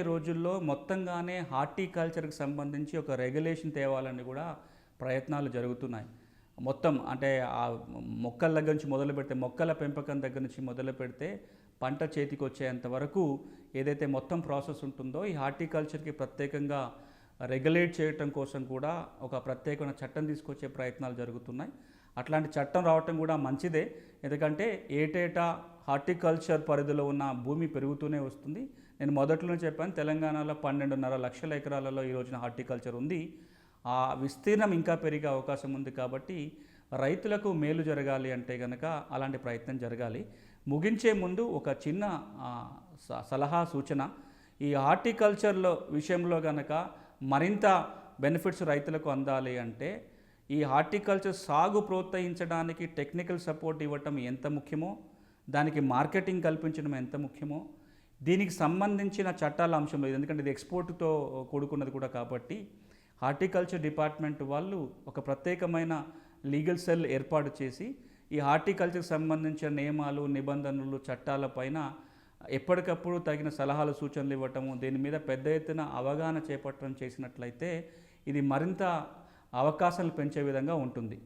రోజుల్లో మొత్తంగానే హార్టికల్చర్‌కి సంబంధించి ఒక రెగ్యులేషన్ తేవాలని కూడా ప్రయత్నాలు జరుగుతున్నాయి. మొత్తం అంటే మొక్కల దగ్గర నుంచి మొదలుపెడితే మొక్కల పెంపకం దగ్గర నుంచి మొదలుపెడితే పంట చేతికొచ్చేంత వరకు ఏదైతే మొత్తం ప్రాసెస్ ఉంటుందో ఈ హార్టికల్చర్‌కి ప్రత్యేకంగా రెగ్యులేట్ చేయటం కోసం కూడా ఒక ప్రత్యేకమైన చట్టం తీసుకొచ్చే ప్రయత్నాలు జరుగుతున్నాయి. అట్లాంటి చట్టం రావటం కూడా మంచిదే. ఎందుకంటే ఏటేటా హార్టికల్చర్ పరిధిలో ఉన్న భూమి పెరుగుతూనే వస్తుంది. నేను మొదట్లోనే చెప్పాను, తెలంగాణలో 12.5 లక్షల ఎకరాలలో ఈ రోజున హార్టికల్చర్ ఉంది. ఆ విస్తీర్ణం ఇంకా పెరిగే అవకాశం ఉంది. కాబట్టి రైతులకు మేలు జరగాలి అంటే గనక అలాంటి ప్రయత్నం జరగాలి. ముగించే ముందు ఒక చిన్న సలహా సూచన. ఈ హార్టికల్చర్‌లో విషయంలో గనక మరింత బెనిఫిట్స్ రైతులకు అందాలి అంటే ఈ హార్టికల్చర్ సాగు ప్రోత్సహించడానికి టెక్నికల్ సపోర్ట్ ఇవ్వటం ఎంత ముఖ్యమో, దానికి మార్కెటింగ్ కల్పించడం ఎంత ముఖ్యమో, దీనికి సంబంధించిన చట్టాల అంశంలో, ఎందుకంటే ఇది ఎక్స్‌పోర్ట్‌తో కూడుకున్నది కూడా కాబట్టి హార్టికల్చర్ డిపార్ట్మెంట్ వాళ్ళు ఒక ప్రత్యేకమైన లీగల్ సెల్ ఏర్పాటు చేసి ఈ హార్టికల్చర్‌కి సంబంధించిన నియమాలు, నిబంధనలు, చట్టాలపైన ఎప్పటికప్పుడు తగిన సలహాలు, సూచనలు ఇవ్వటము, దీని మీద పెద్ద ఎత్తున అవగాహన చేపట్టడం చేసినట్లయితే ఇది మరింత అవకాశాలు పెంచే విధంగా ఉంటుంది.